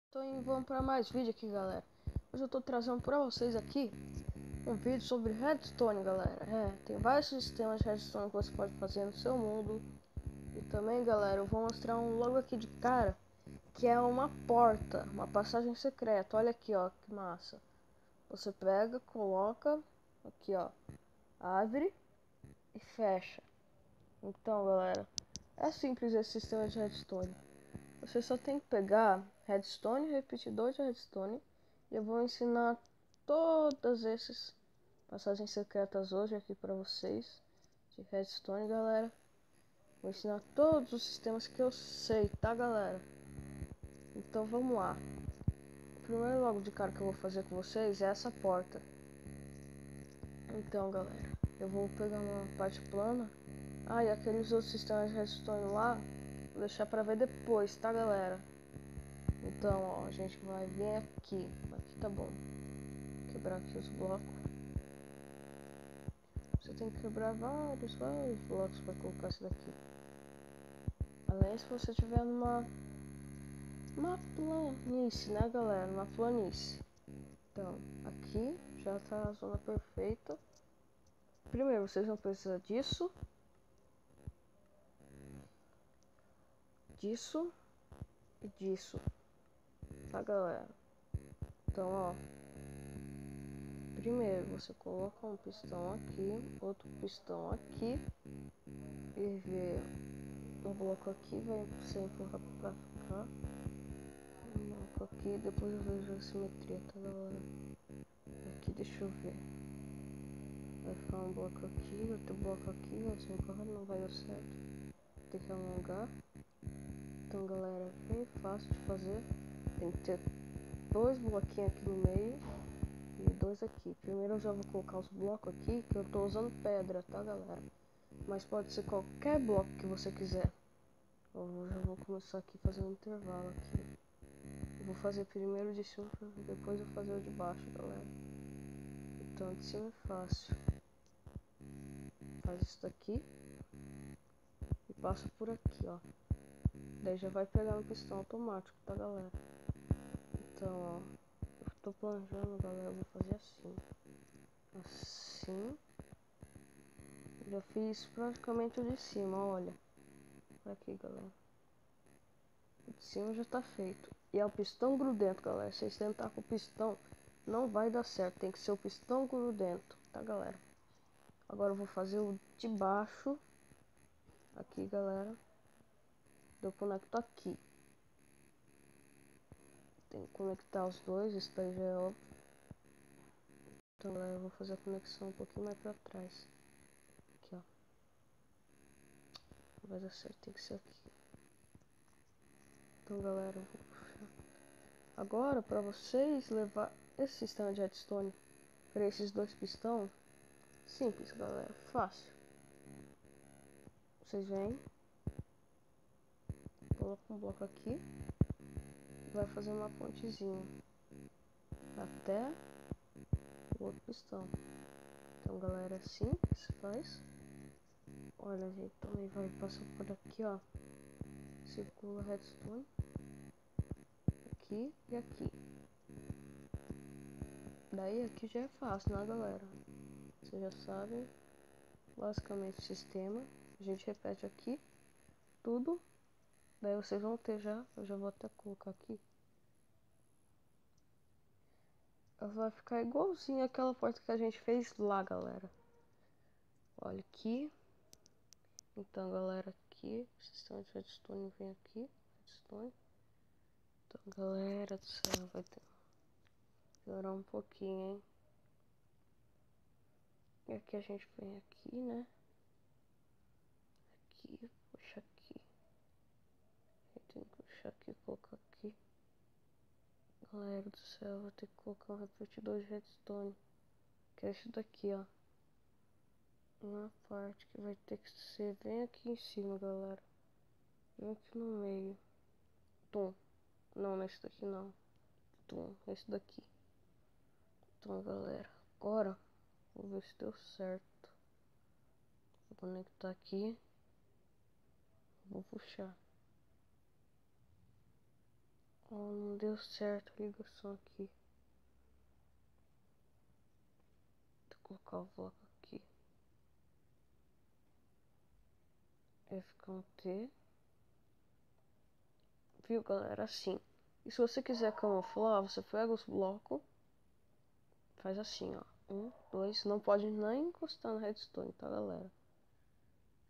Então vamos para mais vídeo aqui, galera. Hoje eu tô trazendo para vocês aqui um vídeo sobre redstone, galera. Tem vários sistemas de redstone que você pode fazer no seu mundo. E também, galera, eu vou mostrar um logo aqui de cara, que é uma porta, uma passagem secreta. Olha aqui, ó, que massa. Você pega, coloca aqui, ó, abre e fecha. Então, galera, é simples esse sistema de redstone. Você só tem que pegar redstone, repetidor de redstone. E eu vou ensinar todas essas passagens secretas hoje aqui para vocês de redstone, galera. Vou ensinar todos os sistemas que eu sei, tá, galera? Então vamos lá. O primeiro logo de cara que eu vou fazer com vocês é essa porta. Então, galera, eu vou pegar uma parte plana. E aqueles outros sistemas de redstone lá, vou deixar para ver depois, tá, galera? Então, ó, a gente vai vir aqui. Aqui tá bom. Quebrar aqui os blocos. Você tem que quebrar vários blocos para colocar isso daqui. Além se você tiver numa planície, né, galera? Uma planície. Então, aqui já tá a zona perfeita. Primeiro, vocês vão precisar disso. Disso. E disso. Tá, galera? Então, ó. Primeiro, você coloca um pistão aqui, outro pistão aqui. E vê o bloco aqui, vai ser empurrar pra cá. Um bloco aqui, depois eu vejo a simetria, tá, galera? Aqui, deixa eu ver. Vai ficar um bloco aqui, outro bloco aqui, vai ser empurrado, não vai dar certo. Tem que alongar. Então, galera, é bem fácil de fazer. Tem que ter dois bloquinhos aqui no meio e dois aqui. Primeiro eu já vou colocar os blocos aqui, que eu tô usando pedra, tá, galera? Mas pode ser qualquer bloco que você quiser. Eu já vou começar aqui fazendo um intervalo aqui. Eu vou fazer primeiro de cima, depois eu vou fazer o de baixo, galera. Então de cima é fácil. Faz isso daqui e passa por aqui, ó. Daí já vai pegar no pistão automático, tá, galera? Então, ó, eu tô planejando, galera, eu vou fazer assim. Assim. Eu já fiz praticamente o de cima, olha. Olha aqui, galera. O de cima já tá feito. E é o pistão grudento, galera. Se vocês tentar com o pistão, não vai dar certo. Tem que ser o pistão grudento, tá, galera? Agora eu vou fazer o de baixo. Aqui, galera. Eu conecto aqui. Tem que conectar os dois, isso daí já é óbvio. Então, galera, eu vou fazer a conexão um pouquinho mais pra trás. Aqui, ó. Não vai dar certo, tem que ser aqui. Então, galera, eu vou puxar. Agora, pra vocês levar esse sistema de redstone para esses dois pistões, simples, galera, fácil. Vocês vêm, colocam um bloco aqui, vai fazer uma pontezinha até o outro pistão. Então, galera, é assim que se faz. Olha, gente, também vai passar por aqui, ó. Circula redstone. Aqui e aqui. Daí aqui já é fácil, né, galera? Vocês já sabem basicamente o sistema. A gente repete aqui tudo. Daí vocês vão ter já. Eu já vou até colocar aqui. Vai ficar igualzinho aquela porta que a gente fez lá, galera. Olha aqui. Então, galera, aqui. O sistema de redstone vem aqui. Redstone. Então, galera do céu, vai ter que demorar um pouquinho, hein? E aqui a gente vem aqui, né? Aqui, puxa aqui. Tem que puxar aqui e colocar aqui. Galera do céu, vou ter que colocar um repetidor de redstone. Que é esse daqui, ó. Uma parte que vai ter que ser bem aqui em cima, galera. Bem aqui no meio. Tum. Não, nesse daqui não. Tum, esse daqui. Então, galera, agora vou ver se deu certo. Vou conectar aqui. Vou puxar. Oh, não deu certo a ligação aqui. Vou colocar o bloco aqui. F com T. Viu, galera? Assim. E se você quiser camuflar, você pega os blocos. Faz assim, ó. 1, 2. Não pode nem encostar na redstone, tá, galera?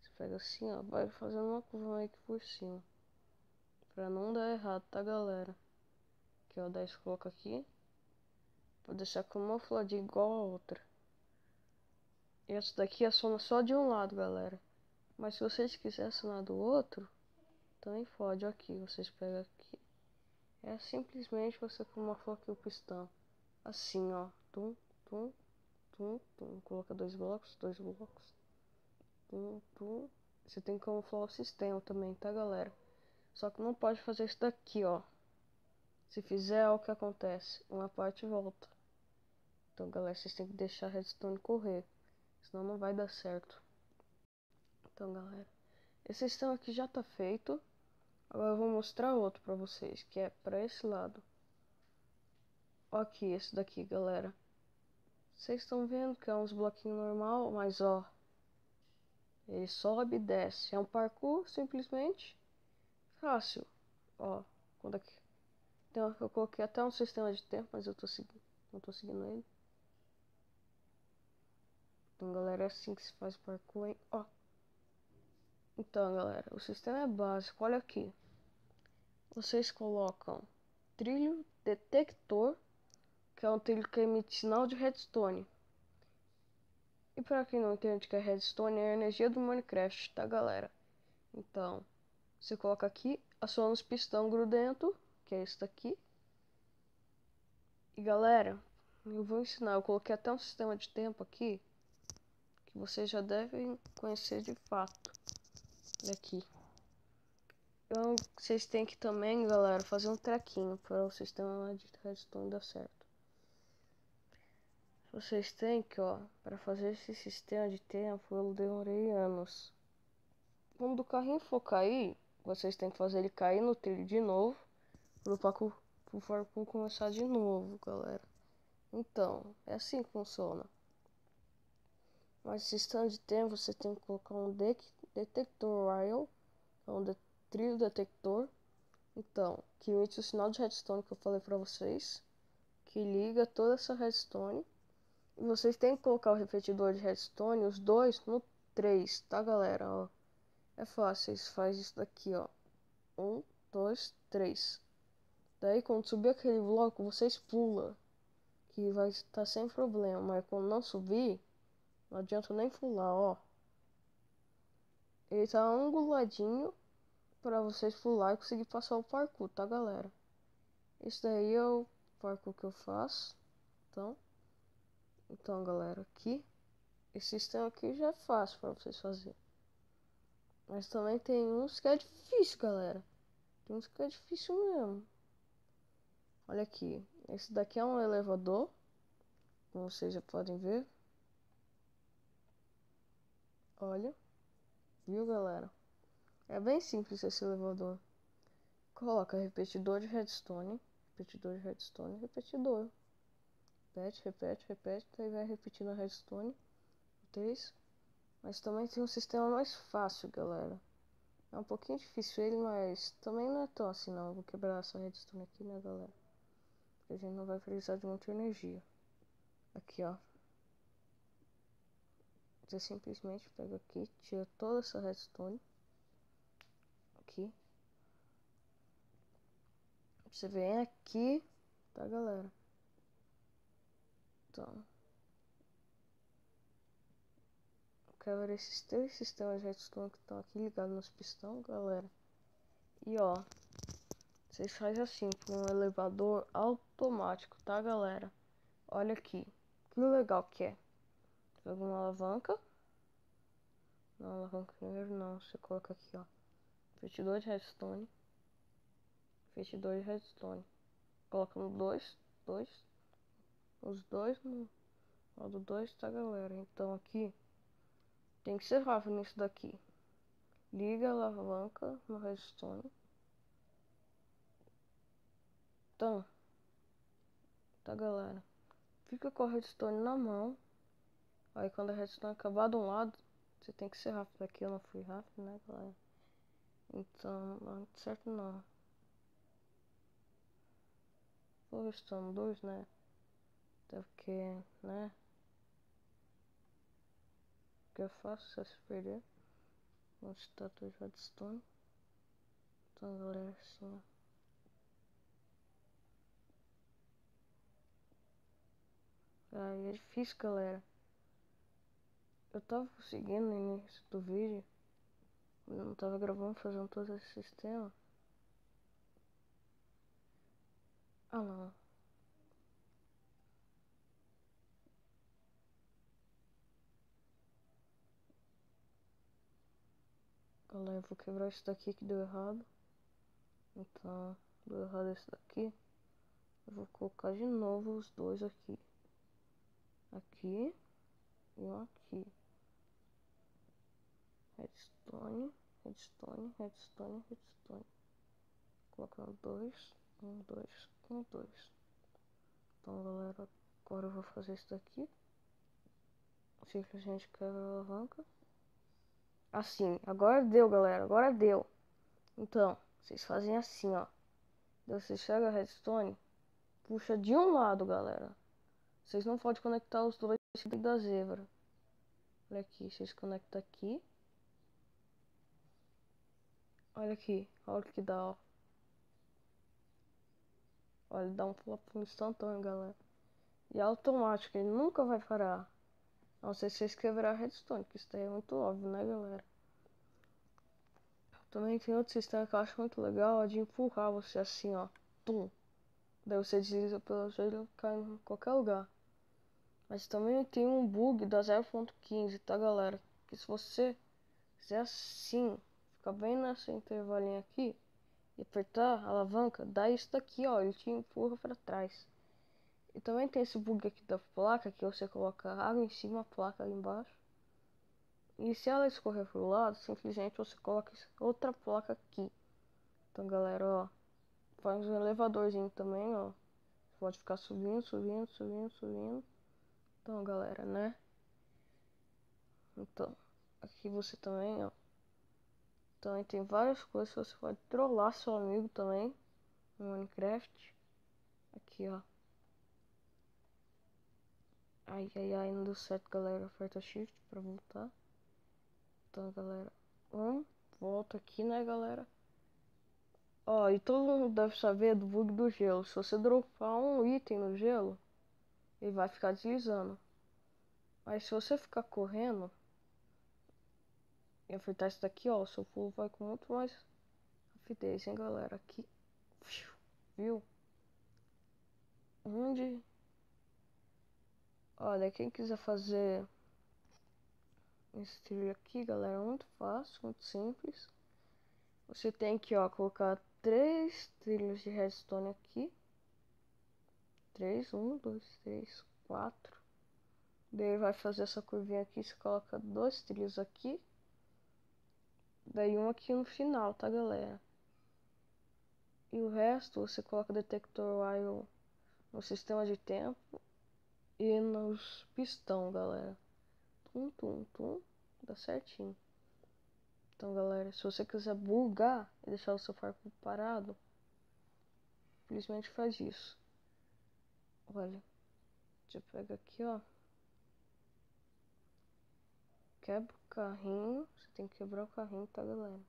Você pega assim, ó. Vai fazendo uma curva meio que por cima. Pra não dar errado, tá, galera? Aqui, ó. 10 coloca aqui. Vou deixar camufladinho igual a outra. E essa daqui assona só de um lado, galera. Mas se vocês quiserem acionar do outro, também pode. Aqui, vocês pegam aqui. É simplesmente você camuflar aqui o pistão. Assim, ó. Tum, tum, tum, tum. Coloca dois blocos, dois blocos. Tum, tum. Você tem que camuflar o sistema também, tá, galera? Só que não pode fazer isso daqui, ó. Se fizer, é o que acontece. Uma parte volta. Então, galera, vocês têm que deixar a redstone correr. Senão não vai dar certo. Então, galera, esse sistema aqui já tá feito. Agora eu vou mostrar outro pra vocês, que é pra esse lado. Ó aqui, esse daqui, galera. Vocês estão vendo que é uns bloquinhos normal, mas ó, ele sobe e desce. É um parkour simplesmente fácil. Ó, quando aqui. Então, eu coloquei até um sistema de tempo, mas eu não tô seguindo ele. Então, galera, é assim que se faz parkour, hein? Ó. Então, galera, o sistema é básico. Olha aqui. Vocês colocam trilho detector, que é um trilho que emite sinal de redstone. E para quem não entende que é redstone, é a energia do Minecraft, tá, galera? Então, você coloca aqui, aciona os pistão grudento, que é esse daqui. E galera, eu vou ensinar, eu coloquei até um sistema de tempo aqui, que vocês já devem conhecer de fato. Olha aqui. Então, vocês têm que também, galera, fazer um trequinho para o sistema de redstone dar certo. Vocês têm que, ó, para fazer esse sistema de tempo, eu demorei anos. Quando o carrinho for cair, vocês têm que fazer ele cair no trilho de novo, pro parkour começar de novo, galera. Então, é assim que funciona. Mas sistema de tempo, você tem que colocar um detector rail, trilho detector. Então, que emite o sinal de redstone que eu falei pra vocês, que liga toda essa redstone. E vocês têm que colocar o repetidor de redstone, os dois, no 3, tá, galera? Ó, é fácil, vocês fazem isso daqui, ó. 1, 2, 3. Daí, quando subir aquele bloco, vocês pulam, que vai estar sem problema. Mas quando não subir, não adianta nem pular, ó. Ele tá anguladinho para vocês pular e conseguir passar o parkour, tá, galera? Esse daí é o parkour que eu faço. Então, galera, aqui, esse sistema aqui já é fácil para vocês fazer. Mas também tem uns que é difícil, galera. Tem uns que é difícil mesmo. Olha aqui, esse daqui é um elevador, como vocês já podem ver. Olha, viu, galera? É bem simples esse elevador. Coloca repetidor de redstone, repetidor de redstone, repetidor. Repete, repete, repete, daí vai repetindo a redstone. 3. Mas também tem um sistema mais fácil, galera. É um pouquinho difícil ele, mas também não é tão assim não. Eu vou quebrar essa redstone aqui, né, galera? Porque a gente não vai precisar de muita energia. Aqui, ó. Você simplesmente pega aqui, tira toda essa redstone. Aqui. Você vem aqui, tá, galera? Então, eu quero ver esses 3 sistemas de redstone que estão aqui ligados nos pistão, galera. E ó, vocês fazem assim, com um elevador automático, tá, galera? Olha aqui, que legal que é. Pega uma alavanca. Não, alavanca primeiro não, você coloca aqui, ó. Repetidor de redstone. Repetidor de redstone. Coloca no 2, 2. Os dois no modo 2, tá, galera? Então aqui tem que ser rápido nisso daqui. Liga a alavanca no redstone. Então, tá galera, fica com a redstone na mão. Aí quando a redstone acabar de um lado, você tem que ser rápido. Aqui eu não fui rápido, né galera? Então não é certo não. Vou redstone 2, né? Até porque, né? O que eu faço se eu se perder? Um estátua de redstone. Então galera, assim ó. Aí é difícil galera. Eu tava conseguindo no início do vídeo. Eu não tava gravando, fazendo todo esse sistema. Ah não. Galera, eu vou quebrar isso daqui que deu errado. Então, deu errado esse daqui. Eu vou colocar de novo os dois aqui. Aqui e um aqui. Redstone, redstone, redstone, redstone. Colocando dois, um, dois, um, dois. Então galera, agora eu vou fazer isso daqui. Simplesmente quebra a alavanca. Assim, agora deu galera, agora deu. Então, vocês fazem assim ó. Daí você chega a redstone, puxa de um lado galera. Vocês não podem conectar os dois da zebra. Olha aqui, vocês conectam aqui. Olha aqui, olha o que dá, ó. Olha, dá um pulo instantâneo, galera. E é automático, ele nunca vai parar. Não sei se vocês quebrar a redstone, que isso daí é muito óbvio, né, galera? Também tem outro sistema que eu acho muito legal, é de empurrar você assim, ó. Tum. Daí você desliza pelo joelho e cai em qualquer lugar. Mas também tem um bug da 0.15, tá, galera? Que se você fizer assim, ficar bem nessa intervalinha aqui, e apertar a alavanca, dá isso daqui, ó. Ele te empurra pra trás. E também tem esse bug aqui da placa, que você coloca água em cima, a placa ali embaixo. E se ela escorrer pro lado, simplesmente você coloca outra placa aqui. Então galera, ó, faz um elevadorzinho também, ó. Pode ficar subindo, subindo, subindo, subindo. Então galera, né? Então, aqui você também, ó. Também tem várias coisas que você pode trollar seu amigo também no Minecraft. Aqui, ó. Ai, ai, ai, não deu certo, galera. Aperta Shift pra voltar. Então, galera, volta aqui, né, galera? Ó, e todo mundo deve saber do bug do gelo. Se você dropar um item no gelo, ele vai ficar deslizando. Mas se você ficar correndo e apertar isso daqui, ó, o seu pulo vai com muito mais rapidez, hein, galera? Aqui, viu? Onde? Olha, quem quiser fazer esse trilho aqui, galera, é muito fácil, muito simples. Você tem que, ó, colocar 3 trilhos de redstone aqui. 3, 1, 2, 3, 4. Daí vai fazer essa curvinha aqui, você coloca 2 trilhos aqui. Daí um aqui no final, tá, galera? E o resto você coloca detector while no sistema de tempo e nos pistão, galera. Tum, tum, tum. Dá certinho. Então, galera, se você quiser bugar e deixar o seu farco parado, simplesmente faz isso. Olha, você pega aqui, ó. Quebra o carrinho. Você tem que quebrar o carrinho, tá, galera?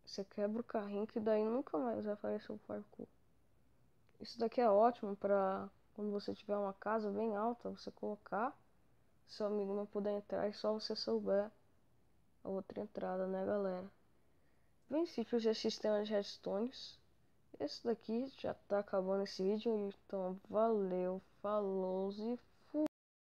Você quebra o carrinho que daí nunca mais vai aparecer o parkour. Isso daqui é ótimo pra quando você tiver uma casa bem alta, você colocar, seu amigo não puder entrar e só você souber a outra entrada, né, galera? Bem simples esse sistema de redstones. Esse daqui já tá acabando esse vídeo, então valeu, falou e